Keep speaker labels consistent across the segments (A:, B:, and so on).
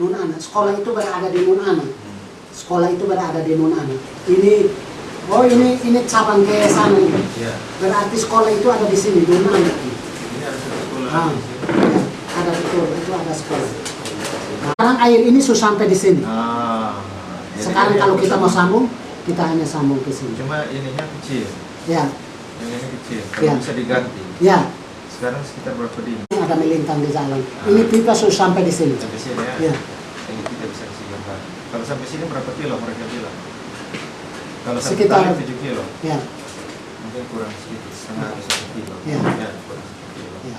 A: Nun Ana. Sekolah itu berada di Nun Ana. Sekolah itu berada di Nun Ana. Ini cabang ke sana ini. Ya. Berarti sekolah itu ada di sini, Nun Ana. Ini ada sekolah. Ya, ada betul, itu ada sekolah. Nah, sekarang air ini sudah sampai di sini. Sekarang kalau kita mau sambung, kita hanya sambung ke sini.
B: Cuma ininya kecil.
A: Ya.
B: Yang ini kecil. Kalau bisa diganti.
A: Ya.
B: Sekarang sekitar berapa dini?
A: Ini ada melintang di jalan. Ini pipa sudah sampai di sini.
B: Sampai sini ya?
A: Ya.
B: Ini tidak bisa kasih gambar. Kalau sampai sini berapa kilo mereka bilang? Kalau
A: sekitar
B: 7 kilo.
A: Ya.
B: Mungkin kurang sedikit, setengah atau 1 kilo.
A: Ya.
B: Ya, kurang 1 kilo.
A: Ya.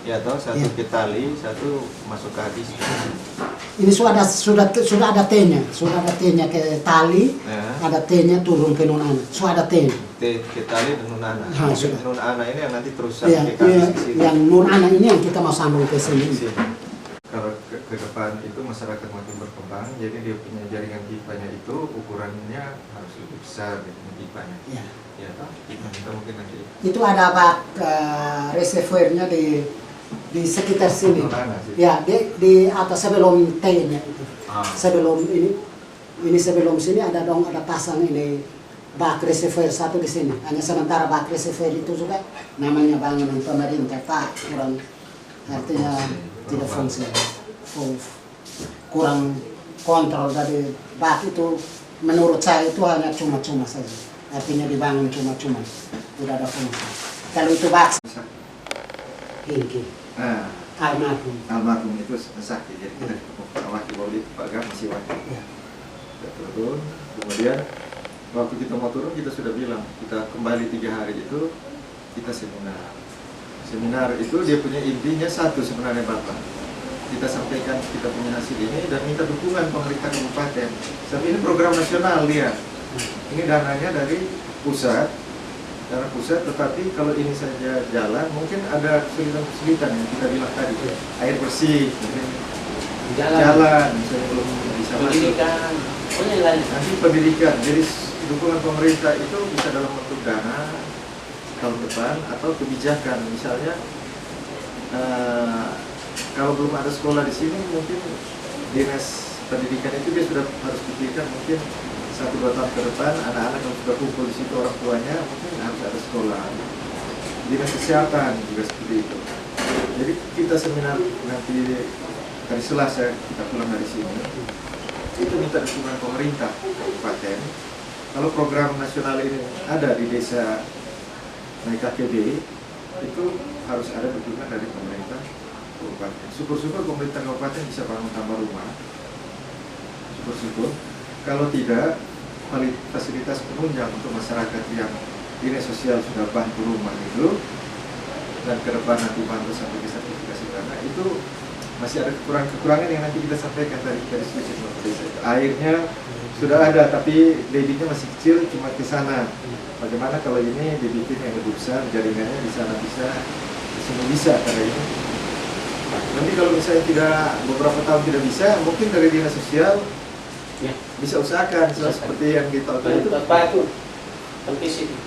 B: Ya, toh satu ke tali, satu masuk ke habis.
A: Ini sudah ada T-nya, sudah ada T-nya ke tali, ada T-nya turun ke Nun Ana, sudah ada T-nya.
B: T ke tali dan Nun Ana. Nun Ana ini yang nanti terus
A: sampai ke sini. Yang Nun Ana ini yang kita mau sambung ke sini.
B: Kalau ke depan itu masyarakat makin berkembang, jadi dia punya jaringan pipanya itu ukurannya harus lebih besar pipanya.
A: Ya.
B: Ya, kita mungkin nanti.
A: Itu ada bak reservoirnya di sekitar sini. Ya, di atas sebelum T-nya itu. Sebelum ini sebelum sini ada pasang ini bak reservoir satu di sini. Hanya sementara bak reservoir itu juga namanya bangunan pemerintah Pak, kurang artinya tidak fungsi, kurang kontrol dari bak itu. Menurut saya itu hanya cuma-cuma saja. Artinya dibangun cuma-cuma, tidak ada fungsi. Kalau itu bak ini.
B: Almarhum itu sakit, jadi kita wakil Pak Gam masih wakil. Kita turun, kemudian waktu kita mau turun kita sudah bilang kita kembali 3 hari itu kita seminar. Seminar itu dia punya intinya satu sebenarnya Bapak. Kita sampaikan kita punya hasil ini dan minta dukungan pemerintah kabupaten. Tapi ini program nasional dia. Ini dananya dari pusat. Dana pusat, tetapi kalau ini saja jalan, mungkin ada kesulitan-kesulitan yang kita bilang tadi. Air bersih, mungkin jalan misalnya belum bisa
C: pendidikan,
B: nanti pendidikan. Jadi dukungan pemerintah itu bisa dalam bentuk dana tahun depan atau kebijakan. Misalnya kalau belum ada sekolah di sini, mungkin dinas pendidikan itu dia sudah harus pikirkan mungkin 1-2 tahun ke depan anak-anak yang sudah kumpul di situ orang tuanya mungkin harus ada sekolah. Dinas kesehatan juga seperti itu. Jadi kita seminar nanti hari Selasa kita pulang dari sini itu minta dukungan pemerintah kabupaten. Kalau program nasional ini ada di desa naik KKB itu harus ada dukungan dari pemerintah kabupaten. Syukur-syukur pemerintah kabupaten bisa bangun tambah rumah. Syukur-syukur. Kalau tidak, fasilitas penunjang untuk masyarakat yang dinas sosial sudah bantu rumah itu dan ke depan nanti bantu sampai ke sertifikasi tanah itu masih ada kekurangan yang nanti kita sampaikan tadi dari diskusi sama desa. Airnya sudah ada tapi debitnya masih kecil, cuma ke sana. Bagaimana kalau ini debitnya yang lebih besar, jaringannya di sana bisa, di sini bisa karena ini. Nanti kalau misalnya beberapa tahun tidak bisa, mungkin dari dinas sosial
C: Ya.
B: bisa usahakan seperti yang kita itu.
C: Apa itu?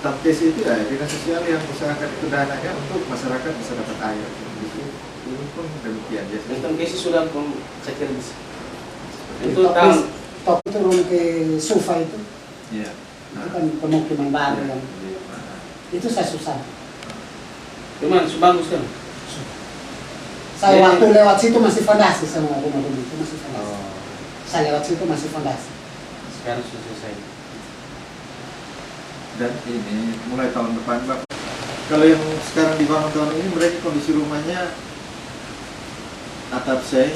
B: Tampis itu ya dinas sosial yang usahakan itu dananya untuk masyarakat bisa dapat air. Ini pun demikian biasanya.
C: Tampis sudah pun saya kira bisa. Itu
A: Top
C: tahun
A: top turun ke Sufa itu
B: Iya.
A: itu kan pemukiman baru yang itu saya susah.
C: cuman bagus kan?
A: Saya
C: Jadi-
A: waktu lewat situ masih fondasi sama rumah-rumah itu masih fondasi.
C: Oh,
A: Saya lewat situ masih fondasi.
C: sekarang sudah selesai.
B: Dan ini mulai tahun depan Pak. Kalau yang sekarang dibangun tahun ini mereka kondisi rumahnya atap seng,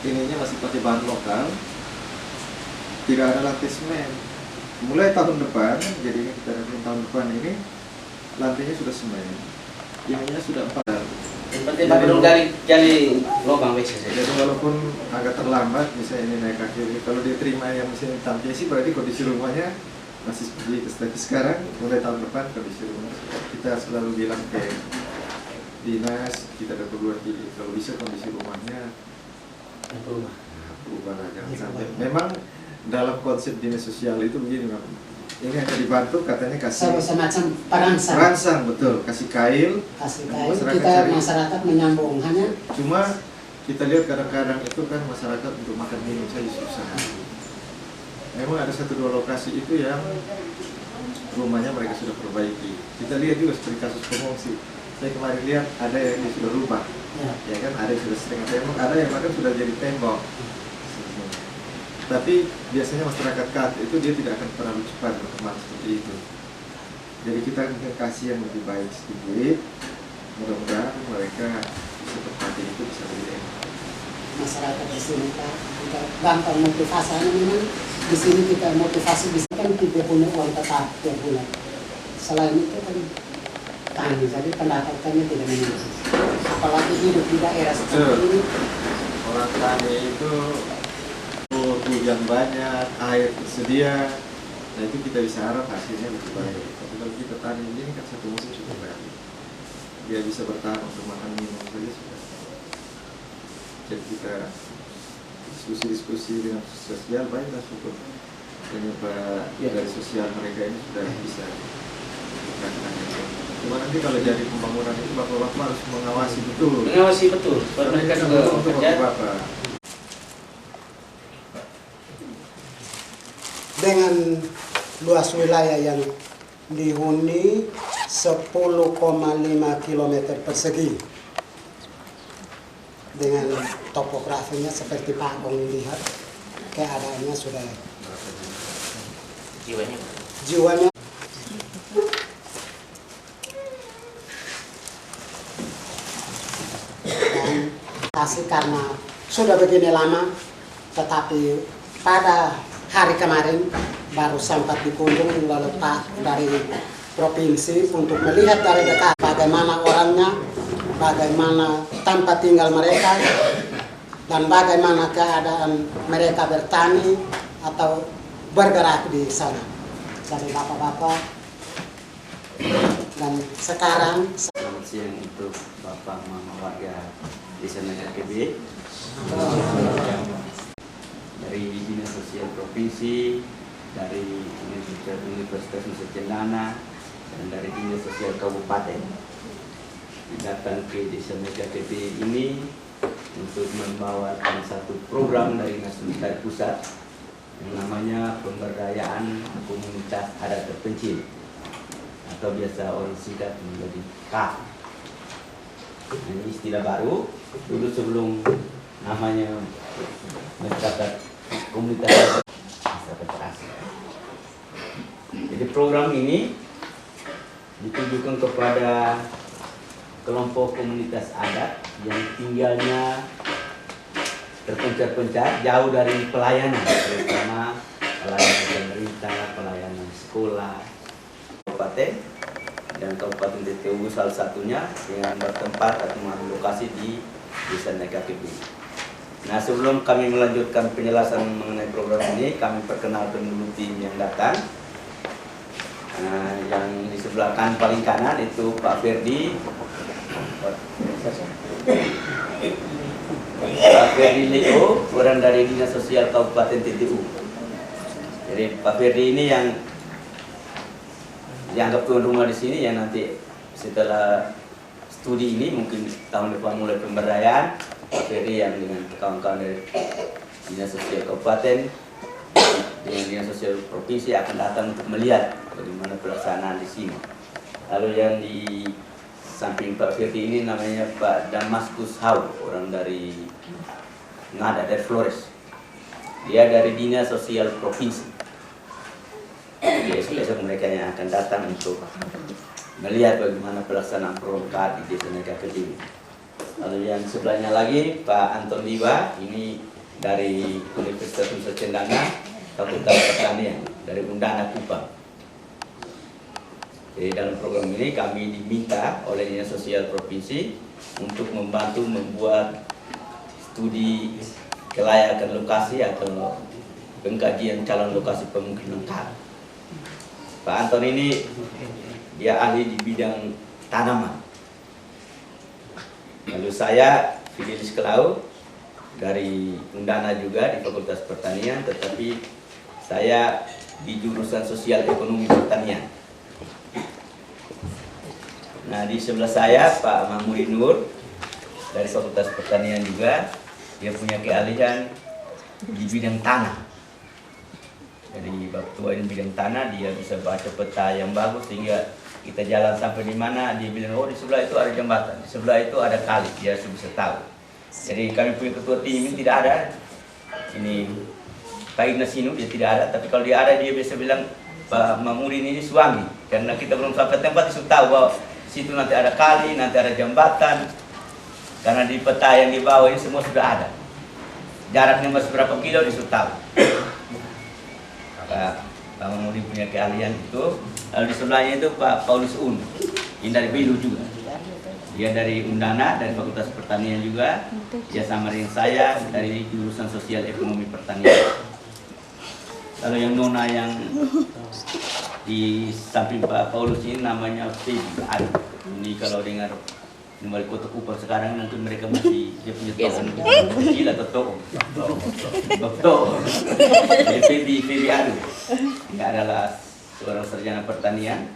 B: ininya masih pakai bahan lokal, tidak ada lantai semen. Mulai tahun depan, jadi ini kita datang tahun depan ini lantainya sudah semen, ininya sudah 4.
C: Yang penting belum gali lubang WC saja.
B: Jadi walaupun agak terlambat, misalnya ini naik kaki, kalau dia terima yang misalnya tampil sih berarti kondisi rumahnya masih seperti itu. Tapi sekarang mulai tahun depan kondisi rumah kita selalu bilang ke dinas kita ada perlu kalau bisa kondisi rumahnya
C: Yang rumah.
B: berubah jangan sampai. Memang dalam konsep dinas sosial itu begini Pak. Ini hanya dibantu katanya kasih
A: Semacam perangsang.
B: rangsang betul, kasih kail.
A: Kasih kain
B: Masyarakat
A: kita
B: cari.
A: masyarakat menyambung hanya
B: Cuma kita lihat kadang-kadang itu kan masyarakat untuk makan minum saja susah. Memang ada 1-2 lokasi itu yang rumahnya mereka sudah perbaiki. Kita lihat juga seperti kasus pengungsi. Saya kemarin lihat ada yang sudah rubah, ya kan, ada yang sudah setengah tembok, ada yang bahkan sudah jadi tembok. Tapi biasanya masyarakat kat itu dia tidak akan terlalu cepat berkembang seperti itu. Jadi kita mungkin kasih yang lebih baik sedikit. Mudah-mudahan mereka bisa berpati itu bisa lebih enak.
A: masyarakat di sini kita gampang motivasi memang di sini kita motivasi bisa kan kita punya uang tetap tiap bulan. Selain itu kan tani, jadi pendapatannya tidak meningkat. Apalagi hidup di daerah seperti ini.
B: Orang tani itu hujan banyak, air tersedia, nah itu kita bisa harap hasilnya lebih baik. Tapi kalau kita tani ini kan satu musim cukup baik, dia bisa bertahan untuk makan minum saja sudah. Jadi kita diskusi-diskusi dengan sosial baik dan syukur. Ternyata dari sosial mereka ini sudah bisa dikatakan. Cuma nanti kalau jadi pembangunan itu bapak-bapak harus mengawasi betul.
C: Mengawasi betul. Baru mereka juga
B: untuk
C: bekerja.
B: bapak.
A: Dengan luas wilayah yang dihuni 10,5 km persegi dengan topografinya seperti Pak Bong lihat keadaannya sudah jiwanya dan kasih karena sudah begini lama tetapi pada hari kemarin baru sempat dikunjungi oleh Pak dari provinsi untuk melihat dari dekat bagaimana orangnya, bagaimana tempat tinggal mereka, dan bagaimana keadaan mereka bertani atau bergerak di sana. Dari bapak-bapak dan sekarang
C: Selamat siang untuk Bapak Mama warga Desa Negara KB. Dari Dinas Sosial Provinsi, dari Universitas Nusa Cendana, dan dari Dinas Sosial Kabupaten datang ke Desa Mega TP ini untuk membawakan satu program dari pusat yang namanya pemberdayaan komunitas adat terpencil atau biasa orang singkat menjadi KAF. Ini istilah baru, dulu sebelum namanya mencatat komunitas masyarakat terasa. Jadi program ini ditujukan kepada kelompok komunitas adat yang tinggalnya terpencar-pencar jauh dari pelayanan, terutama pelayanan pemerintah, pelayanan sekolah, kabupaten dan kabupaten TTU salah satunya yang bertempat atau lokasi di Desa Negakebi. Nah, sebelum kami melanjutkan penjelasan mengenai program ini, kami perkenalkan dulu tim yang datang. Yang di sebelah paling kanan itu Pak Ferdi. Pak Ferdi Leo, orang dari Dinas Sosial Kabupaten TTU. Jadi Pak Ferdi ini yang dianggap tuan rumah di sini, yang nanti setelah studi ini mungkin tahun depan mulai pemberdayaan. Pak Ferdi yang dengan kawan-kawan dari Dinas Sosial Kabupaten dengan Dinas Sosial Provinsi akan datang untuk melihat bagaimana pelaksanaan di sini. Lalu yang di samping Pak Ferdi ini namanya Pak Damaskus Hau, orang dari Ngada, dari Flores. Dia dari Dinas Sosial Provinsi. Jadi esok mereka yang akan datang untuk melihat bagaimana pelaksanaan program di Desa Negakebi. Lalu yang sebelahnya lagi Pak Anton Liwa, ini dari Universitas Nusa Cendana, Fakultas Pertanian, dari Undana Kupang. Jadi dalam program ini kami diminta oleh Dinas Sosial Provinsi untuk membantu membuat studi kelayakan lokasi atau pengkajian calon lokasi pemungkinan tanah. Pak Anton ini dia ahli di bidang tanaman. Lalu saya Fidelis Kelau dari Undana juga di Fakultas Pertanian, tetapi saya di jurusan Sosial Ekonomi Pertanian. Nah, di sebelah saya Pak Mahmudi Nur dari Fakultas Pertanian juga, dia punya keahlian di bidang tanah. Jadi waktu ini bidang tanah, dia bisa baca peta yang bagus sehingga kita jalan sampai di mana dia bilang, oh di sebelah itu ada jembatan, di sebelah itu ada kali, dia bisa tahu. Jadi kami punya ketua tim ini tidak ada. Ini Pak Ignas Sinu, dia tidak ada, tapi kalau dia ada dia bisa bilang Pak Mahmudin ini suami, karena kita belum sampai tempat dia sudah tahu bahwa situ nanti ada kali, nanti ada jembatan, karena di peta yang di bawah ini semua sudah ada. Jaraknya masih berapa kilo dia sudah tahu. Pak Mahmudin punya keahlian itu. Lalu di sebelahnya itu Pak Paulus Un, ini dari Bilu juga. Dia dari Undana, dari Fakultas Pertanian juga. Dia sama dengan saya dari jurusan Sosial Ekonomi Pertanian. Lalu yang nona yang di samping Pak Paulus ini namanya Feby Adu. Ini kalau dengar wali kota Kupang sekarang mungkin mereka masih dia punya toong kecil atau toong. Betul. Feby Adu. Ini adalah seorang sarjana pertanian,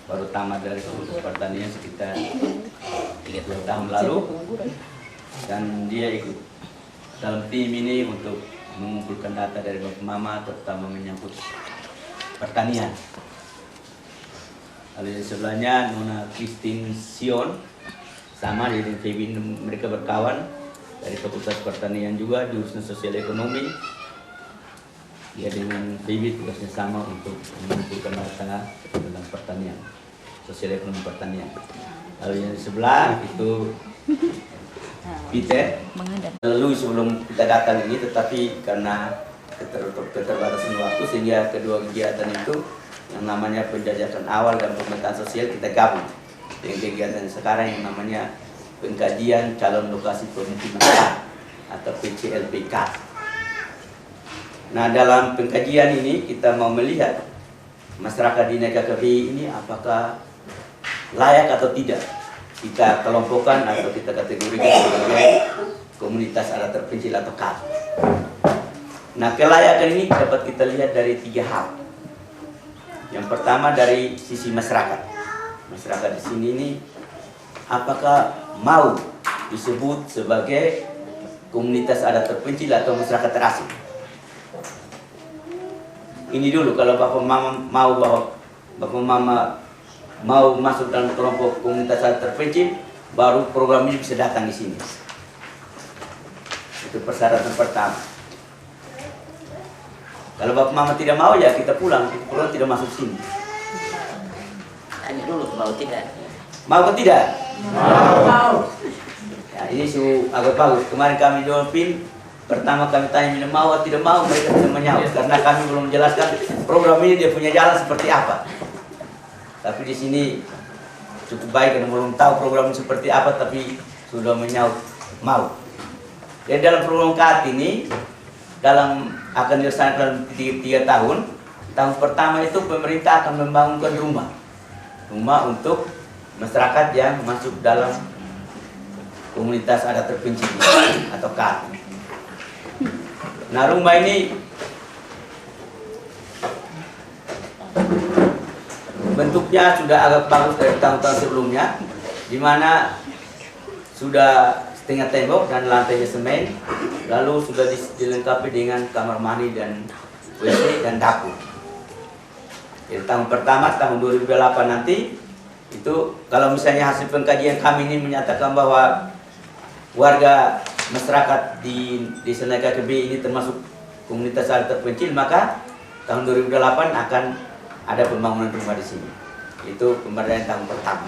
C: baru tamat dari Fakultas Pertanian sekitar 3 tahun lalu, dan dia ikut dalam tim ini untuk mengumpulkan data dari Bapak Mama terutama menyangkut pertanian. Lalu di sebelahnya Nona Christine Sion, sama dengan Feby, mereka berkawan dari Fakultas Pertanian juga, jurusan Sosial Ekonomi. Dia dengan Feby tugasnya sama untuk mengumpulkan data dalam pertanian, Sosial Ekonomi Pertanian. Lalu yang di sebelah itu Peter. Lalu sebelum kita datang ini, tetapi karena keterbatasan waktu sehingga kedua kegiatan itu yang namanya penjajakan awal dan pemetaan sosial kita gabung dengan kegiatan sekarang yang namanya pengkajian calon lokasi pemukiman atau PCLPK. Nah, dalam pengkajian ini kita mau melihat masyarakat di Negakebi ini apakah layak atau tidak kita kelompokkan atau kita kategorikan sebagai komunitas adat terpencil atau KAT. Nah, kelayakan ini dapat kita lihat dari 3 hal. Yang pertama dari sisi masyarakat. Masyarakat di sini ini apakah mau disebut sebagai komunitas adat terpencil atau masyarakat terasing? Ini dulu, kalau Bapak Mama mau bahwa Bapak Mama mau masuk dalam kelompok komunitas adat terpencil, baru program ini bisa datang di sini. Itu persyaratan pertama. Kalau Bapak Mama tidak mau, ya kita pulang tidak masuk sini.
D: Tanya dulu, mau tidak?
C: Mau atau tidak?
D: Mau.
C: Ya, ini agak bagus. Kemarin kami jawabin, pertama kami tanya bila mau atau tidak mau, mereka tidak menjawab karena kami belum menjelaskan program ini dia punya jalan seperti apa. Tapi di sini cukup baik karena belum tahu program seperti apa, tapi sudah menyaut mau. Jadi dalam program KAT ini akan dilaksanakan 3 tahun. Tahun pertama itu pemerintah akan membangunkan rumah untuk masyarakat yang masuk dalam komunitas adat terpencil atau KAT. Nah, rumah ini bentuknya sudah agak bagus dari tahun-tahun sebelumnya, di mana sudah setengah tembok dan lantainya semen, lalu sudah dilengkapi dengan kamar mandi dan WC dan dapur. Jadi tahun pertama, tahun 2008 nanti, itu kalau misalnya hasil pengkajian kami ini menyatakan bahwa warga masyarakat di Desa Naikakebe ini termasuk komunitas adat terpencil, maka tahun 2008 akan ada pembangunan rumah di sini. Itu pemberdayaan tahun pertama.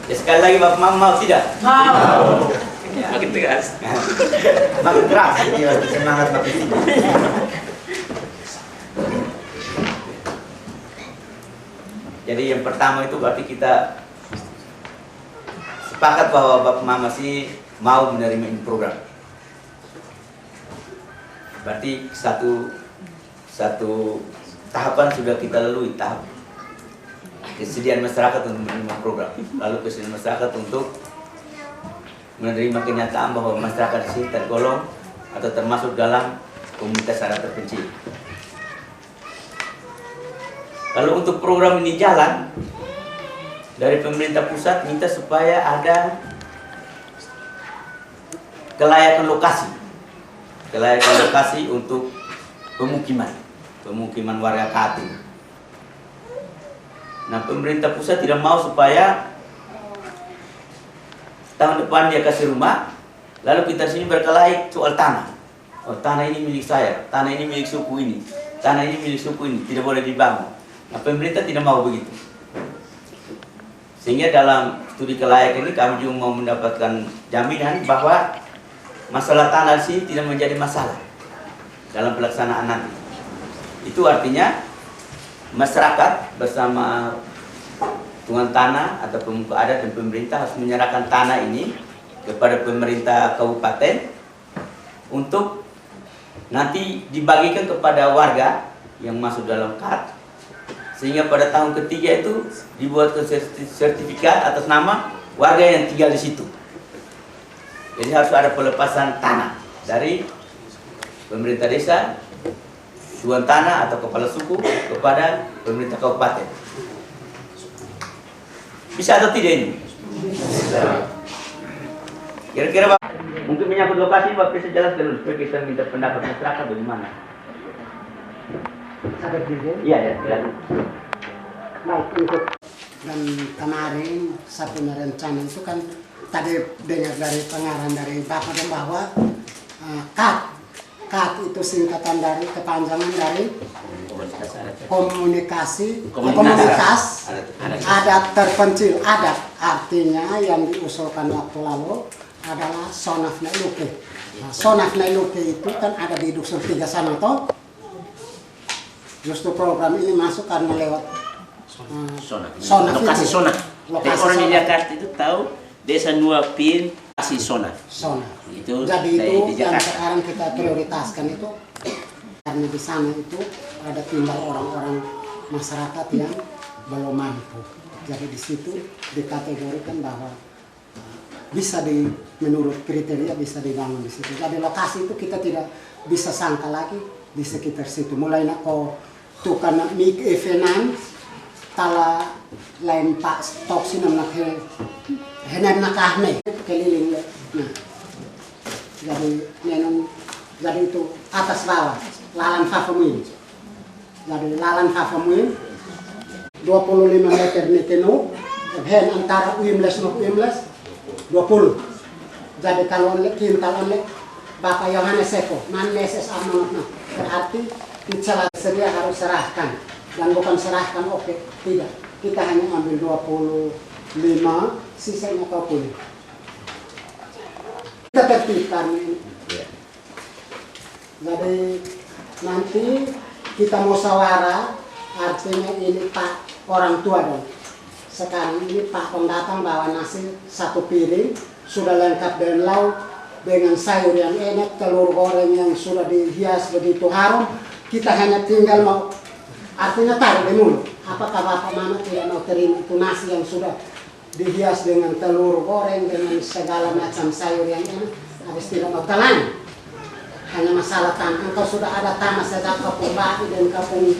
C: Ya, sekali lagi Bapak mau tidak?
D: Mau. Makin tegas.
C: Makin keras, semangat makin tinggi. Jadi yang pertama itu berarti kita sepakat bahwa Bapak Mama sih mau menerima ini program. Berarti satu tahapan sudah kita lalui, tahap kesediaan masyarakat untuk menerima program, lalu kesediaan masyarakat untuk menerima kenyataan bahwa masyarakat di sini tergolong atau termasuk dalam komunitas adat terpencil. Lalu untuk program ini jalan, dari pemerintah pusat minta supaya ada kelayakan lokasi untuk pemukiman warga KAT. Nah, pemerintah pusat tidak mau supaya tahun depan dia kasih rumah, lalu kita sini berkelahi soal tanah. Oh, tanah ini milik saya, tanah ini milik suku ini, tanah ini milik suku ini, tidak boleh dibangun. Nah, pemerintah tidak mau begitu. Sehingga dalam studi kelayakan ini kami juga mau mendapatkan jaminan bahwa masalah tanah di sini tidak menjadi masalah dalam pelaksanaan nanti. Itu artinya masyarakat bersama tuan tanah atau pemuka adat dan pemerintah harus menyerahkan tanah ini kepada pemerintah kabupaten untuk nanti dibagikan kepada warga yang masuk dalam KAT, sehingga pada tahun ketiga itu dibuat sertifikat atas nama warga yang tinggal di situ. Jadi harus ada pelepasan tanah dari pemerintah desa, tuan tanah atau kepala suku kepada pemerintah kabupaten. Bisa atau tidak ini? Bisa. Kira-kira Pak, untuk menyangkut lokasi Pak bisa jelaskan dulu supaya kita minta pendapat masyarakat bagaimana?
A: Ada dirjen.
C: Iya ya, silakan.
A: Baik, untuk dan kemarin satu rencana itu kan tadi dengar dari pengarang dari Bapak dan bahwa KAT itu singkatan dari kepanjangan dari komunitas adat terpencil. Adat artinya yang diusulkan waktu lalu adalah Sonaf Nailuke. Nah, Sonaf Nailuke itu kan ada di Dusun 3 sana toh. Justru program ini masuk karena lewat Sonaf
D: lokasi
A: itu.
D: Sonaf.
A: Lokasi
D: Orang di
A: Sonaf.
D: Jakarta itu tahu Desa Nuapin kasih Sonaf. Itu
A: Jadi
D: dari
A: itu
D: di
A: yang
D: Jakarta.
A: sekarang kita prioritaskan itu karena di sana itu ada tinggal orang-orang masyarakat yang belum mampu. Jadi di situ dikategorikan bahwa bisa menurut kriteria bisa dibangun di situ. Jadi lokasi itu kita tidak bisa sangka lagi di sekitar situ. Mulai nak tukang mik evenan tala lain pak toksin nak henan nakahne keliling. Nah, jadi itu atas bawah lalan fafamuin. Jadi lalan fafamuin 25 meter nikenu hen antara uimles no uimles 20. Jadi kalau kintal oleh Bapak Yohanes Eko, Manleses Amanah, berarti kita sedia harus serahkan. Dan bukan serahkan, oke, tidak. Kita hanya ambil 25, sisanya kau punya. Kita tertibkan ini. Jadi nanti kita musyawarah, artinya ini Pak orang tua dong. sekarang ini Pak Tong datang bawa nasi 1 piring, sudah lengkap dengan lauk, dengan sayur yang enak, telur goreng yang sudah dihias begitu harum. Kita hanya tinggal mau, artinya taruh di mulut. Apakah Bapak Mama tidak mau terima itu nasi yang sudah dihias dengan telur goreng, dengan segala macam sayur yang enak, habis tidak mau telan. Hanya masalah tanah. Engkau sudah ada tanah sejak kapung bayi dan kapung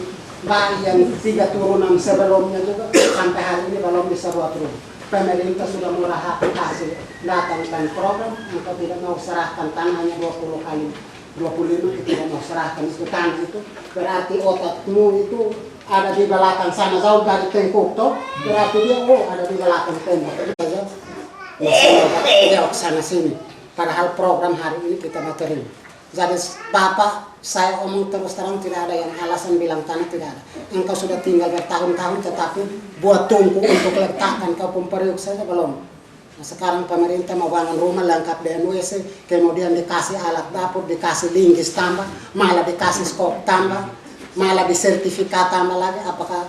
A: bayi yang 3 turunan sebelumnya juga sampai hari ini belum bisa buat rumah. Pemerintah sudah murah kasih datang dan program, engkau tidak mau serahkan tanahnya 20 kali 25, tidak mau serahkan itu tanah itu, berarti otakmu itu ada di belakang sana jauh dari tengkuk toh, berarti dia ada di belakang tembok. Itu saja masalah tidak sana sini. Padahal program hari ini kita mau terima. Jadi Bapak, saya omong terus terang tidak ada yang alasan bilang tanah tidak ada. Engkau sudah tinggal bertahun-tahun tetapi buat tungku untuk letakkan kampung periuk saja belum. Nah, sekarang pemerintah mau bangun rumah lengkap dengan WC, kemudian dikasih alat dapur, dikasih linggis tambah, malah dikasih skop tambah, malah disertifikat tambah lagi. Apakah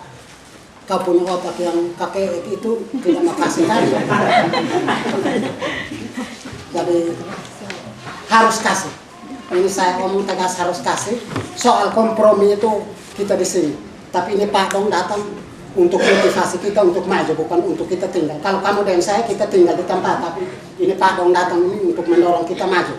A: kau punya otak yang kakek itu tidak mau kasih tadi? Jadi harus kasih. Ini saya ngomong tegas harus kasih. Soal kompromi itu kita di sini. Tapi ini Pak Dong datang untuk motivasi kita untuk maju, bukan untuk kita tinggal. Kalau kamu dan saya kita tinggal di tempat, tapi ini Pak Dong datang ini untuk mendorong kita maju.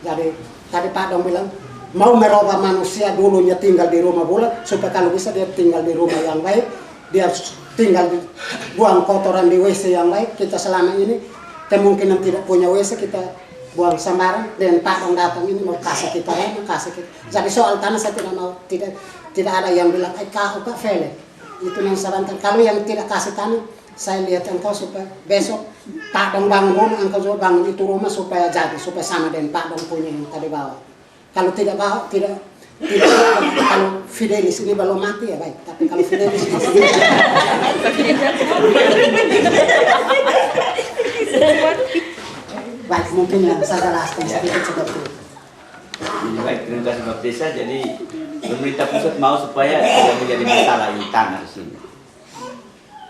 A: Jadi tadi Pak Dong bilang mau merubah manusia dulunya tinggal di rumah bulat supaya kalau bisa dia tinggal di rumah yang baik, dia tinggal di buang kotoran di WC yang baik. Kita selama ini kemungkinan tidak punya WC, kita buang sembarang, dan Pak Dong datang ini mau kasih kita rumah, kasih kita. Jadi soal tanah saya tidak mau, tidak ada yang bilang kau Pak Fele itu yang sebentar. Kalau yang tidak kasih tanah, saya lihat engkau supaya besok Pak Dong bangun rumah, engkau juga bangun itu rumah supaya jadi, supaya sama dengan Pak Dong punya yang tadi bawa. Kalau tidak bawa, tidak kalau Fidelis ini belum mati ya baik, tapi kalau Fidelis masih baik, mungkin yang saya jelaskan sedikit seperti itu.
C: Baik, terima kasih Bapak Desa. Jadi pemerintah pusat mau supaya tidak menjadi masalah ini tanah di sini.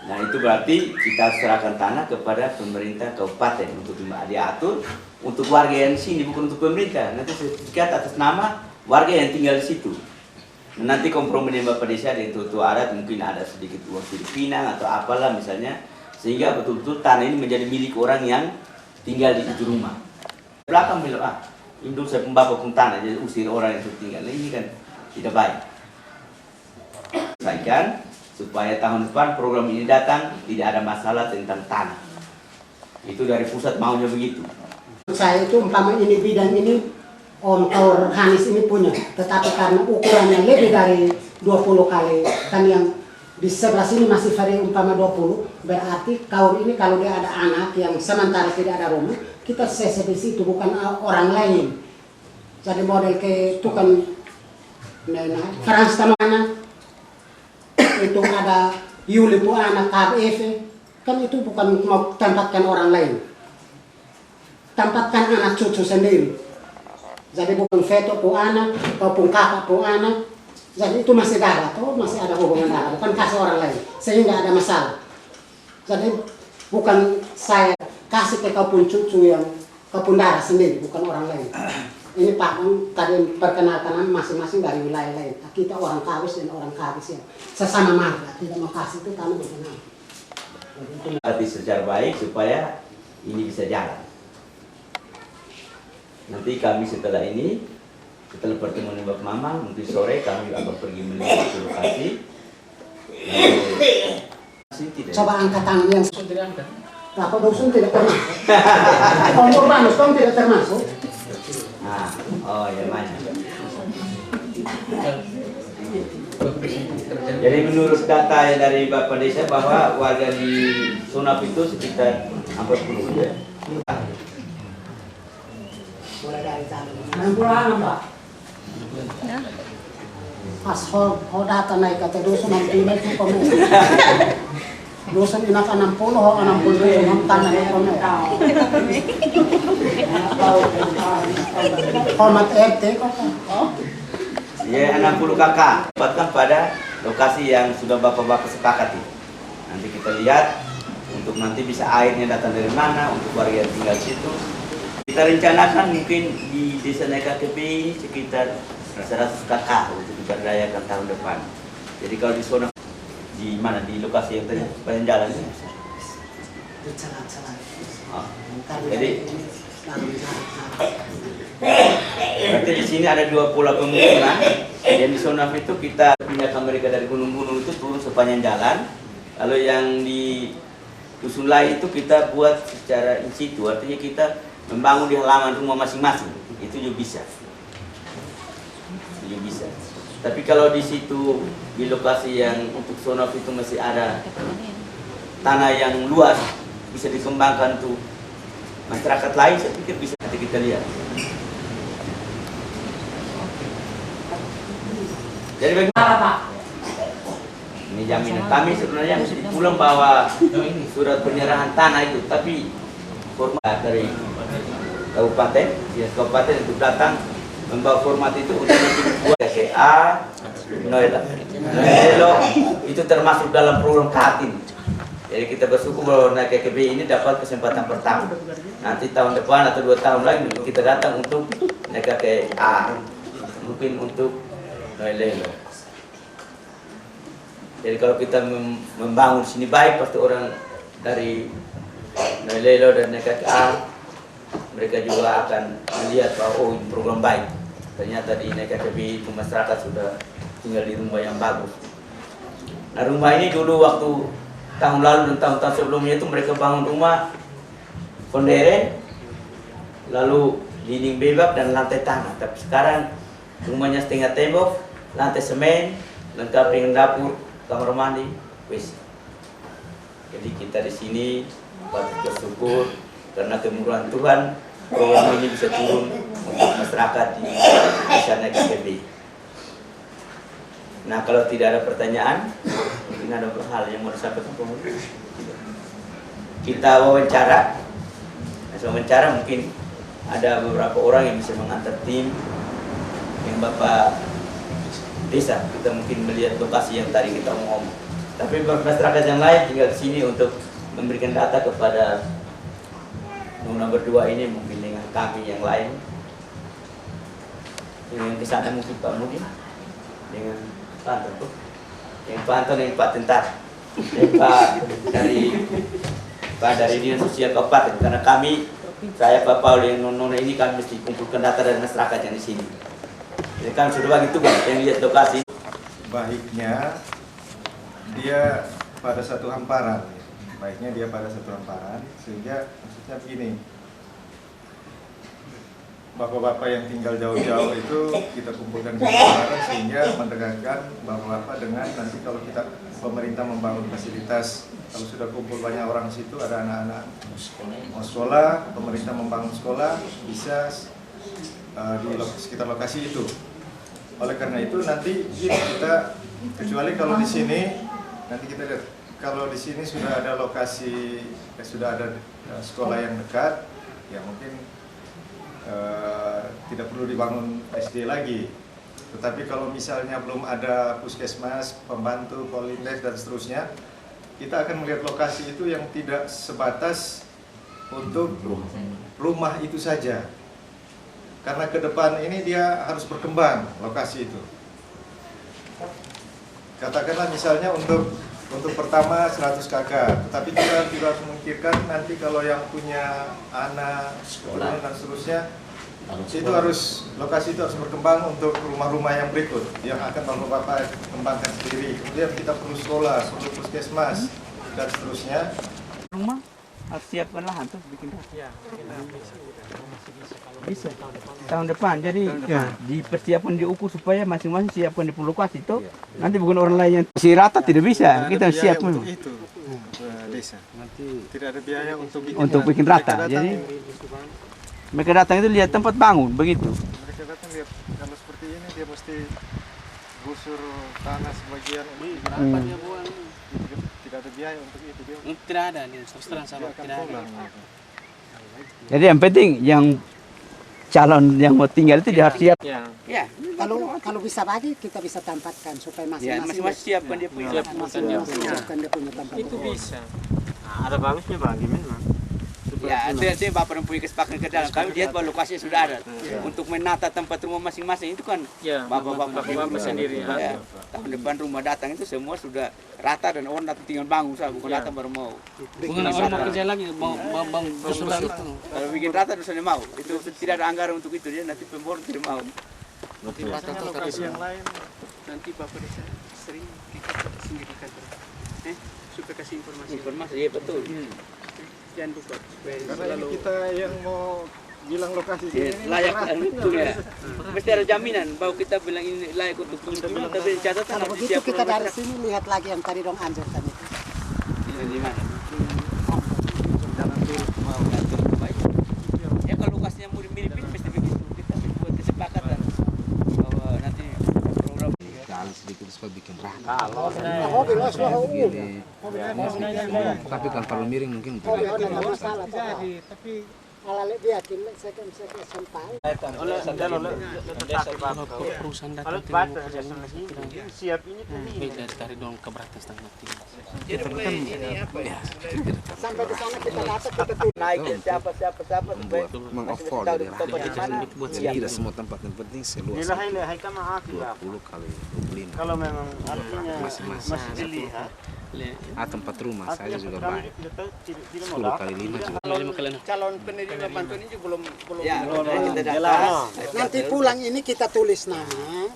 C: Nah itu berarti kita serahkan tanah kepada pemerintah kabupaten untuk diatur untuk warga yang di sini, bukan untuk pemerintah. Nanti sertifikat atas nama warga yang tinggal di situ. Nah, nanti kompromi dengan Bapak Desa dan tutu adat mungkin ada sedikit uang Filipina atau apalah misalnya, sehingga betul-betul tanah ini menjadi milik orang yang tinggal di itu rumah. Belakang bilang induk saya pembapa pun tanah, jadi usir orang yang tinggal. Ini kan tidak baik. Sampaikan supaya tahun depan program ini datang tidak ada masalah tentang tanah. Itu dari pusat maunya begitu.
A: Saya itu umpama ini bidang ini Om Kaur Hanis ini punya, tetapi karena ukurannya lebih dari 20 kali, kan yang di sebelah sini masih vari umpama 20, berarti Kaur ini kalau dia ada anak yang sementara tidak ada rumah, kita sese di situ bukan orang lain. Jadi model ke itu kan Frans Tamana, itu ada Yuli pu anak KBF, kan itu bukan mau tempatkan orang lain, tempatkan anak cucu sendiri. Jadi bukan veto pu anak, ataupun kakak pu anak. Jadi itu masih darah, tuh masih ada hubungan darah, bukan kasih orang lain, sehingga ada masalah. Jadi bukan saya kasih ke kau pun cucu yang kau pun darah sendiri, bukan orang lain. Ini Pak tadi perkenalkan masing-masing dari wilayah lain. Kita orang Kawis dan orang Kawis ya sesama marga, tidak mau kasih itu kami berkenal.
C: Berarti secara baik supaya ini bisa jalan. Nanti kami setelah ini, setelah pertemuan dengan Bapak Mamang, nanti sore kami akan pergi melihat ke lokasi.
A: Coba angkat tangan yang sudah angkat. Bapak Dusun tidak termasuk. Om Urbanus kamu tidak termasuk.
C: Nah, oh ya mana? Jadi menurut data yang dari Bapak Desa bahwa warga di Sonap itu sekitar 40 ya.
A: Mulai dari sana. 60 Pak. Pas ho data naik kata dusun 60 itu kamu. Dusun inak 60 ho 60 dusun tanah kamu. Hormat RT kok.
C: Ya 60 kakak. Tempatkan pada lokasi yang sudah Bapak-bapak sepakati. Nanti kita lihat untuk nanti bisa airnya datang dari mana untuk warga yang tinggal situ. Kita rencanakan mungkin di Desa NKKB sekitar 100 kakak untuk diberdayakan tahun depan. Jadi kalau di zona di mana di lokasi yang tadi sepanjang jalan ini.
A: Di celah-celah.
C: Oh.
A: Karena
C: Jadi
A: ini lalu
C: berarti di sini ada 2 pola pemukiman. Yang di zona itu kita pindahkan mereka dari gunung-gunung itu turun sepanjang jalan. Lalu yang di dusun lain itu kita buat secara in situ, artinya kita membangun di halaman rumah masing-masing. Itu juga bisa. Itu juga bisa. Tapi kalau di situ di lokasi yang untuk zona itu masih ada tanah yang luas, bisa dikembangkan untuk masyarakat lain, saya pikir bisa. Nanti kita lihat. Jadi bagaimana Pak? Ini jaminan kami sebenarnya mesti pulang bawa surat penyerahan tanah itu, tapi format dari kabupaten, ya kabupaten untuk datang membawa format itu untuk membuat KA, Noelo, itu termasuk dalam program Katin. Jadi kita bersyukur bahwa KKB ini dapat kesempatan pertama. Nanti tahun depan atau 2 tahun lagi kita datang untuk KA, mungkin untuk Noelo. Jadi kalau kita membangun sini baik, pasti orang dari Noelo dan KKA mereka juga akan melihat bahwa oh ini program baik. Ternyata di NKKB itu masyarakat sudah tinggal di rumah yang bagus. Nah rumah ini dulu waktu tahun lalu dan tahun-tahun sebelumnya itu mereka bangun rumah fonderen, lalu dinding bebak dan lantai tanah. Tapi sekarang rumahnya setengah tembok, lantai semen, lengkap dengan dapur, kamar mandi, wis. Jadi kita di sini patut bersyukur karena kemurahan Tuhan program ini bisa turun untuk masyarakat di Desa NKKB. Nah kalau tidak ada pertanyaan, mungkin ada hal yang mau disampaikan pemuda. Kita wawancara, mungkin ada beberapa orang yang bisa mengantar tim yang Bapak Desa. Kita mungkin melihat lokasi yang tadi kita ngomong. Tapi masyarakat yang lain tinggal di sini untuk memberikan data kepada nomor 2 ini mungkin dengan kami yang lain. Dengan kesana mungkin Pak Mudi dengan Pak Anton, yang Pak Anton yang Pak Tentara, yang Pak dari Dinas Sosial Kabupaten. Karena kami, saya Pak Paul yang nona ini kami mesti kumpulkan data dari masyarakat yang di sini. Jadi kami sudah bagi tugas yang lihat lokasi.
B: Baiknya dia pada satu hamparan, sehingga maksudnya begini, bapak-bapak yang tinggal jauh-jauh itu kita kumpulkan di hamparan sehingga mendekatkan bapak-bapak dengan nanti kalau kita pemerintah membangun fasilitas, kalau sudah kumpul banyak orang situ, ada anak-anak mau sekolah, pemerintah membangun sekolah, bisa di sekitar lokasi itu. Oleh karena itu nanti kita, kecuali kalau di sini nanti kita lihat, kalau di sini sudah ada lokasi, sudah ada sekolah yang dekat, ya mungkin tidak perlu dibangun SD lagi. Tetapi kalau misalnya belum ada puskesmas, pembantu, polindes dan seterusnya, kita akan melihat lokasi itu yang tidak sebatas untuk rumah itu saja. Karena ke depan ini dia harus berkembang lokasi itu. Katakanlah misalnya untuk pertama 100 kakak, tetapi kita juga harus memikirkan nanti kalau yang punya anak, sekolah dan seterusnya, itu harus lokasi itu harus berkembang untuk rumah-rumah yang berikut yang akan bapak-bapak kembangkan sendiri. Kemudian kita perlu sekolah, perlu puskesmas dan seterusnya.
C: Rumah harus siapkan lahan tuh bikin bisa tahun depan. Jadi ya, dipersiapkan diukur supaya masing-masing siapkan di lokasi itu. Nanti bukan orang lain yang si rata tidak bisa. Kita siap
B: untuk itu desa. Nanti tidak ada biaya
C: untuk bikin rata. Jadi mereka datang itu lihat tempat bangun begitu.
B: Mereka datang lihat kalau seperti ini dia mesti gusur tanah sebagian ini. Tidak ada biaya untuk itu dia.
D: Tidak ada nih, terus terang sama tidak ada.
C: Jadi yang penting yang calon yang mau tinggal itu dia harus siap.
D: Ya,
A: Kalau bisa bagi kita bisa tempatkan supaya
D: ya
A: masing-masing
D: masing-masing siapkan dia punya.
A: siapkan dia punya tempat.
E: Itu bisa. ada bagusnya Pak, gimana?
C: Ya, itu Bapak mempunyai kesepakatan ke dalam. Kami lihat bahwa lokasinya sudah ada. Untuk menata tempat rumah masing-masing itu kan Bapak-bapak
E: sendiri.
C: Ya. Tahun depan rumah datang itu semua sudah rata dan orang datang tinggal bangun, bukan datang baru mau.
D: Bukan orang mau kerja lagi, mau sudah itu.
C: Kalau bikin rata dosennya mau. Itu tidak ada anggaran untuk itu, dia nanti pemborong tidak mau.
E: Biasanya lokasi yang lain nanti Bapak Desa sering sendiri kantor. Supaya kasih informasi.
C: Iya betul.
E: Jangan lupa.
B: Karena ini kita yang mau bilang lokasi sini
C: Layak untuk ya. Mesti ada jaminan bahwa kita bilang ini layak untuk kunjungan, tapi catatan
A: Kalau
C: harus
A: begitu
C: siap
A: kita dari sini lihat lagi yang tadi dong anjurkan itu.
C: di mana? Mau ngatur baik. Ya kalau lokasinya mau mirip-mirip mesti begitu. Kita buat kesepakatan bahwa nanti program
F: Kali sedikit supaya bikin rata.
A: Hobi lo slow.
F: Tapi kalau terlalu miring mungkin
A: Hobi ada masalah. Tapi alale dia kim saya sampai.
D: Perusahaan
E: Kalau
D: datang
E: batas siap ini
D: beda dari dong keberatan setengah tiga.
A: Sampai di sana kita dapat kita tuh.
C: naik siapa
F: membuat mengoffol dari rata.
D: Buat
F: Tidak semua tempat yang penting seluas
E: nilai kama aku
F: 20 kali 25.
E: kalau memang artinya
F: Masing-masing.
E: masih dilihat
F: Tempat rumah saja juga
E: kami
F: baik.
E: tidak
F: 10
E: mau
F: kali 5 juga.
C: calon penerima bantuan ini belum ya, kita
A: Nanti pulang ini kita tulis nama.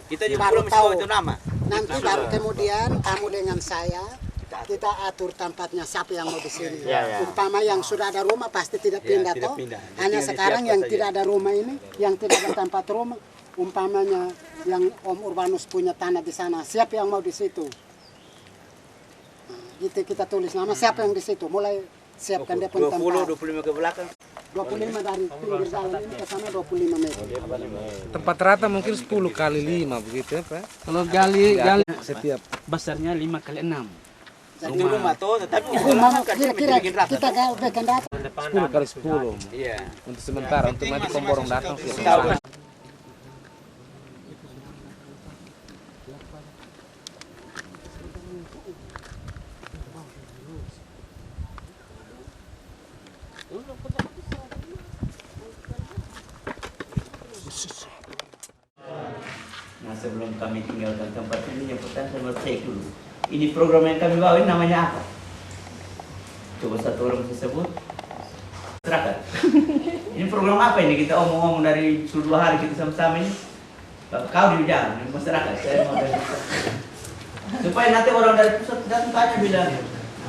C: kita juga
A: baru
C: belum
A: tahu.
C: tahu itu nama.
A: Nanti baru kemudian kamu dengan saya kita atur tempatnya siapa yang mau di sini. Umpama yang sudah ada rumah pasti tidak pindah
C: tidak
A: toh.
C: pindah.
A: Hanya
C: Jadi
A: sekarang
C: disiapkan
A: yang
C: saja.
A: tidak ada rumah ini, yang tidak ada tempat rumah, umpamanya yang Om Urbanus punya tanah di sana, siapa yang mau di situ? Nah, gitu kita tulis nama siapa yang di situ. Mulai siapkan dia punya tempat.
C: 25 ke belakang.
A: 25 dari pinggir jalan ini ke sana 25 meter.
F: Tempat rata mungkin 10 kali 5 begitu ya Pak.
D: Kalau gali
F: Setiap
D: besarnya 5 kali 6.
C: Jadi rumah tuh tetapi
A: Umpama
C: kan
A: kira-kira
C: bikin rata.
A: kita bikin data.
F: 10 kali 10.
C: Iya.
F: Untuk sementara, untuk nanti pemborong datang sih.
C: Tahu. Nah sebelum kami tinggalkan tempat ini, yang pertama saya mau cek dulu. Ini program yang kami bawa ini namanya apa? Coba satu orang bisa sebut. Masyarakat. Ini program apa ini? Kita omong-omong dari 2 hari kita sama-sama ini. Kau di jalan, ini masyarakat. Saya mau dari supaya nanti orang dari pusat datang tanya bilang,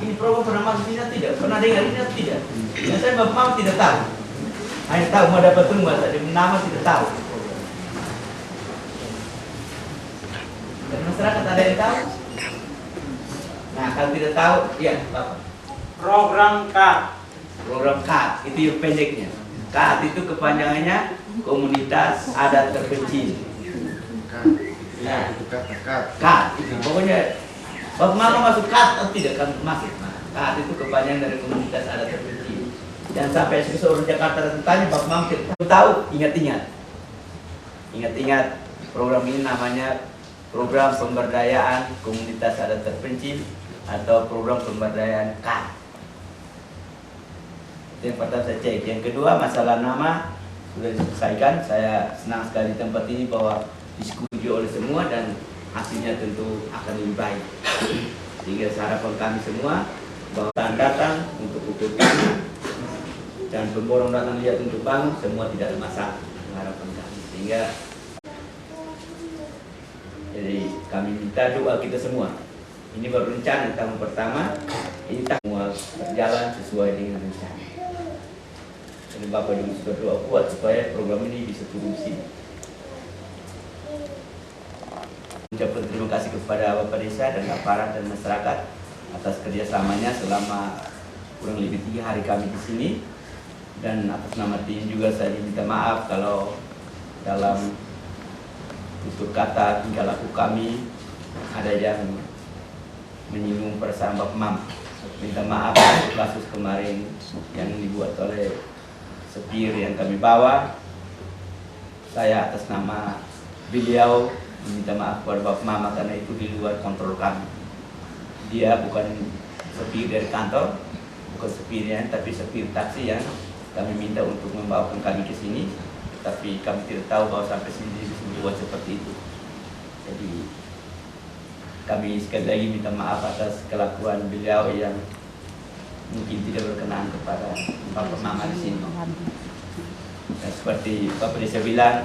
C: ini program pernah masuk ini atau tidak? Pernah dengar ini atau tidak? Ya, saya bapak tidak tahu. Hanya tahu mau dapat rumah, tapi nama tidak tahu. Dan masyarakat ada yang tahu? Nah, kalau tidak tahu, ya Bapak.
E: program KAD
C: Program KAD, itu yang pendeknya. KAD itu kepanjangannya Komunitas Adat Terpencil. Nah,
B: itu kata kat.
C: KAD itu pokoknya Bapak mau masuk KAD atau tidak kan masuk. Nah, KAD itu kepanjangan dari Komunitas Adat Terpencil. Dan sampai seluruh Jakarta tanya Bapak mau tahu, ingat-ingat. Ingat-ingat program ini namanya Program Pemberdayaan Komunitas Adat Terpencil atau Program Pemberdayaan KAD. Itu yang pertama saya cek. Yang kedua masalah nama sudah diselesaikan. Saya senang sekali di tempat ini bahwa diskusi oleh semua dan hasilnya tentu akan lebih baik. Sehingga harapan kami semua bahwa datang untuk ukur tanah dan pemborong datang lihat untuk bangun, semua tidak ada masalah. Harapan kami. Sehingga jadi kami minta doa kita semua. Ini baru rencana tahun pertama. Ini semua berjalan sesuai dengan rencana. Jadi Bapak juga sudah doa kuat supaya program ini bisa turun sini. Ucapkan terima kasih kepada Bapak Desa dan aparat dan masyarakat atas kerjasamanya selama kurang lebih 3 hari kami di sini. Dan atas nama tim juga saya minta maaf kalau dalam tutur kata tingkah laku kami ada yang menyinggung perasaan Bapak Mam. Minta maaf untuk kasus kemarin yang dibuat oleh sepir yang kami bawa. Saya atas nama beliau meminta maaf kepada Bapak Mama karena itu di luar kontrol kami. Dia bukan sepir dari kantor, bukan supirnya, tapi supir taksi yang kami minta untuk membawakan kami ke sini, tapi kami tidak tahu bahwa sampai sini dibuat seperti itu. Jadi kami sekali lagi minta maaf atas kelakuan beliau yang mungkin tidak berkenan kepada Bapak Mama di sini. Dan seperti Bapak Desa bilang,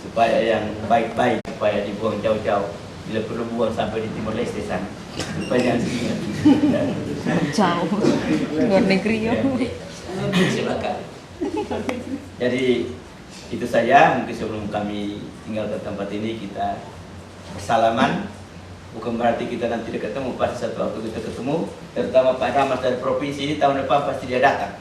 C: supaya yang baik-baik, supaya dibuang jauh-jauh. Bila perlu buang sampai di Timor Leste sana. Supaya jangan
G: Jauh. Luar negeri ya.
C: Silakan. Jadi itu saja, mungkin sebelum kami tinggal ke tempat ini kita bersalaman. Bukan berarti kita nanti tidak ketemu, pasti satu waktu kita ketemu. Terutama Pak Damas dari provinsi ini tahun depan pasti dia datang.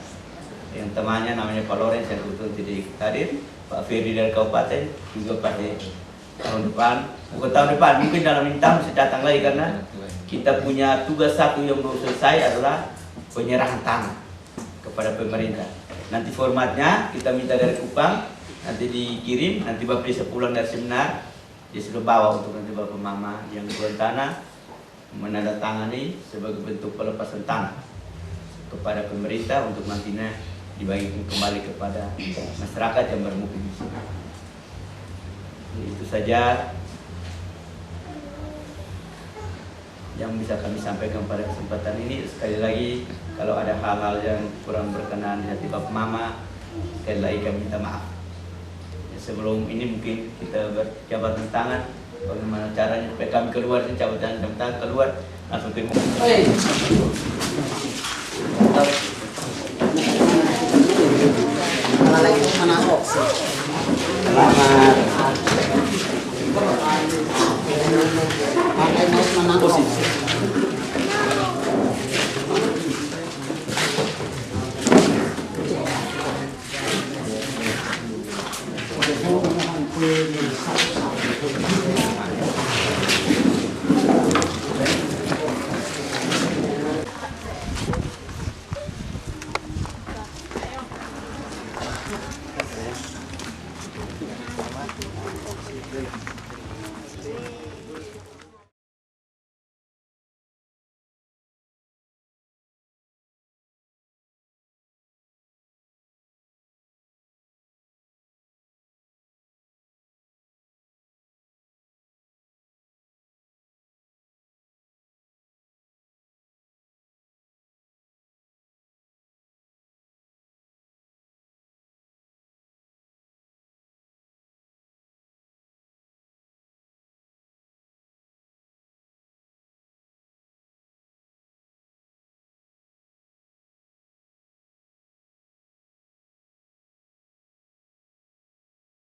C: Yang temannya namanya Pak Lorenz yang kebetulan tidak hadir, Pak Ferry dari kabupaten juga pasti tahun depan. Bukan tahun depan, mungkin dalam ini tahun saya datang lagi karena kita punya tugas satu yang belum selesai adalah penyerahan tanah kepada pemerintah. Nanti formatnya kita minta dari Kupang, nanti dikirim, nanti Bapak Desa pulang dari seminar. Dia sudah bawa untuk nanti Bapak Mama yang jual tanah menandatangani sebagai bentuk pelepasan tanah kepada pemerintah untuk nantinya dibagikan kembali kepada masyarakat yang bermukim di sini. Itu saja yang bisa kami sampaikan pada kesempatan ini. Sekali lagi, kalau ada hal-hal yang kurang berkenan di hati Bapak Mama, sekali lagi kami minta maaf. Sebelum ini mungkin kita berjabatan tangan, bagaimana caranya supaya kami keluar, jabatan tangan keluar langsung ke